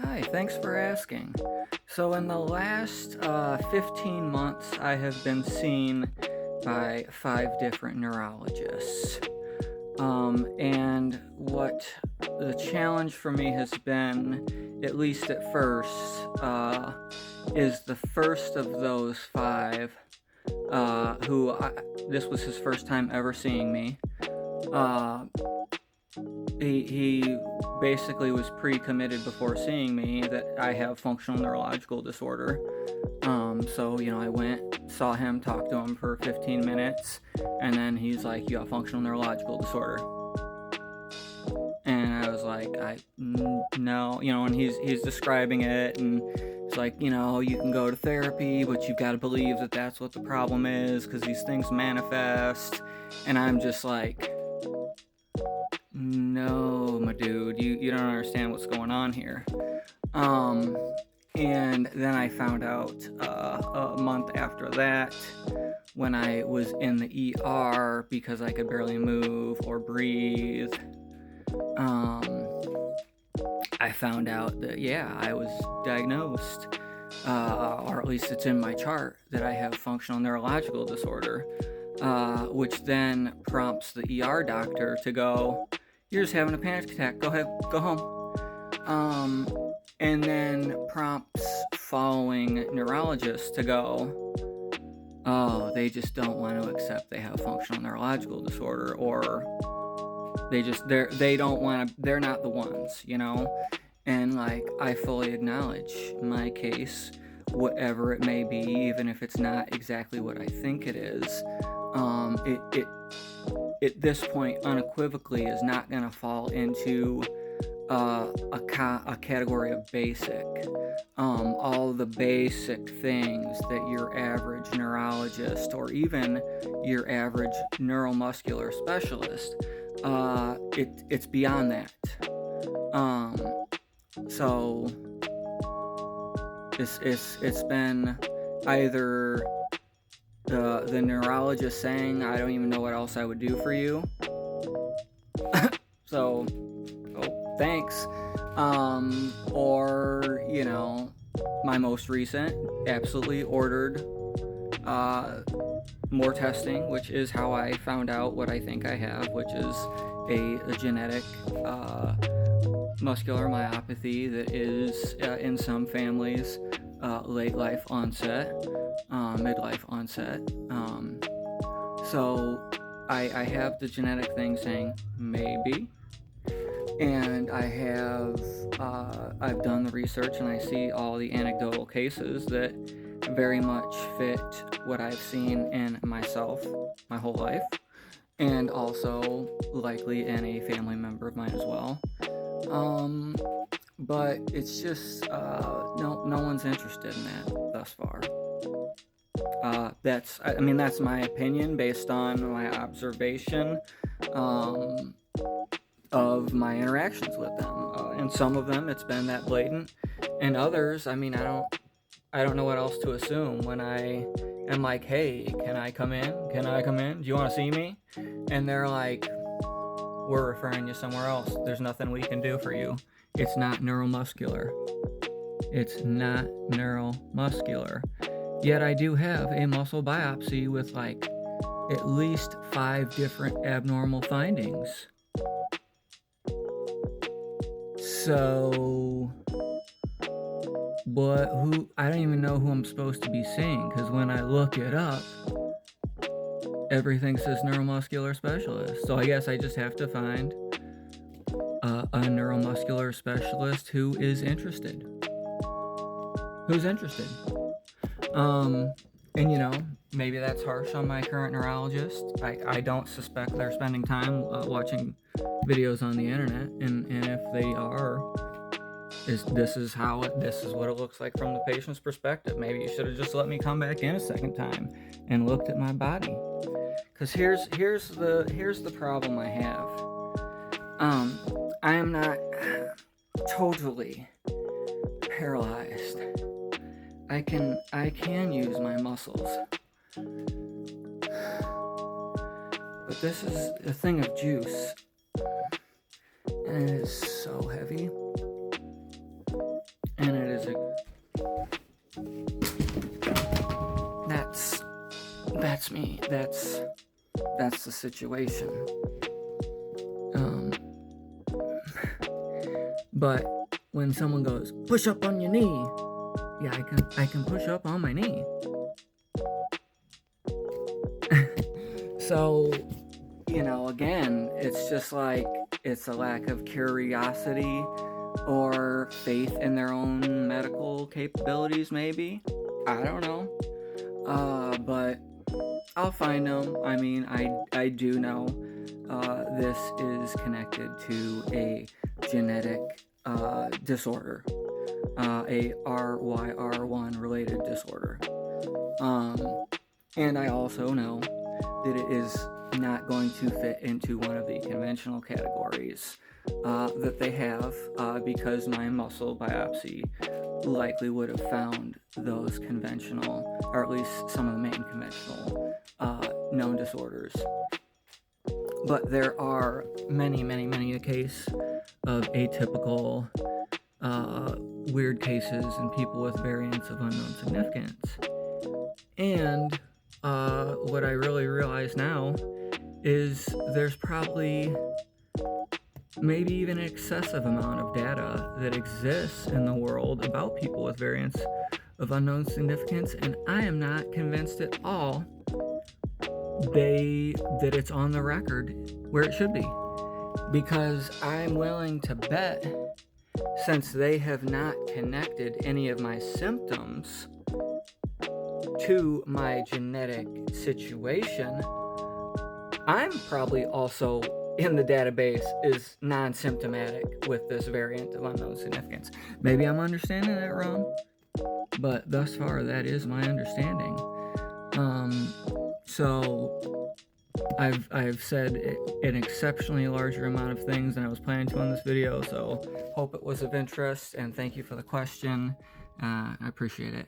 Hi, thanks for asking. So, in the last 15 months, I have been seen by 5 different neurologists. And what the challenge for me has been, at least at first, is the first of those 5, this was his first time ever seeing me. Uh, he basically was pre-committed before seeing me that I have functional neurological disorder. So I went, saw him, talked to him for 15 minutes, and then he's like, "You have functional neurological disorder." And I was like, no, and he's describing it, and it's like, you can go to therapy, but you've got to believe that that's what the problem is, because these things manifest. And I'm just like, no, my dude, you don't understand what's going on here. And then I found out a month after that, when I was in the ER because I could barely move or breathe. I found out that, yeah, I was diagnosed, or at least it's in my chart, that I have functional neurological disorder, which then prompts the ER doctor to go, "You're just having a panic attack. Go ahead, go home." And then prompts following neurologists to go, "Oh, they just don't want to accept they have functional neurological disorder," or they don't want to, they're not the ones, and like, I fully acknowledge my case, whatever it may be, even if it's not exactly what I think it is. It at this point unequivocally is not going to fall into a category of basic. All the basic things that your average neurologist or even your average neuromuscular specialist, it's beyond that. So it's been either the neurologist saying, "I don't even know what else I would do for you." So, oh, thanks. Or, my most recent, absolutely ordered more testing, which is how I found out what I think I have, which is a genetic muscular myopathy that is, in some families, late life onset, midlife onset. So I have the genetic thing saying maybe, and I've done the research, and I see all the anecdotal cases that very much fit what I've seen in myself my whole life, and also likely in a family member of mine as well. But it's just, no one's interested in that thus far. That's my opinion based on my observation of my interactions with them. And some of them, it's been that blatant, and others, I don't know what else to assume when I am like, "Hey, can I come in? Can I come in? Do you want to see me?" And they're like, "We're referring you somewhere else. There's nothing we can do for you. It's not neuromuscular. It's not neuromuscular." Yet I do have a muscle biopsy with like at least 5 different abnormal findings. So, I don't even know who I'm supposed to be seeing, because when I look it up, everything says neuromuscular specialist. So I guess I just have to find a neuromuscular specialist who is interested. And maybe that's harsh on my current neurologist. I don't suspect they're spending time watching videos on the internet, and if they are, this is what it looks like from the patient's perspective. Maybe you should have just let me come back in a second time and looked at my body. Because here's the problem I have. I am not totally paralyzed. I can use my muscles, but this is a thing of juice, and it is so heavy. that's me. That's the situation. But when someone goes, push up on your knee, yeah, I can push up on my knee. So, again, it's just like it's a lack of curiosity or faith in their own medical capabilities, maybe. I don't know. But I'll find them. I mean, I do know this is connected to a genetic disorder, a RYR1 related disorder. And I also know that it is not going to fit into one of the conventional categories that they have, because my muscle biopsy likely would have found those conventional, or at least some of the main conventional known disorders. But there are many a case of atypical weird cases in people with variants of unknown significance. And what I really realize now is there's probably maybe even an excessive amount of data that exists in the world about people with variants of unknown significance, and I am not convinced at all that it's on the record where it should be, because I'm willing to bet, since they have not connected any of my symptoms to my genetic situation, I'm probably also in the database is non-symptomatic with this variant of unknown significance. Maybe I'm understanding that wrong, but thus far that is my understanding. So I've said an exceptionally larger amount of things than I was planning to on this video, so hope it was of interest, and thank you for the question. I appreciate it.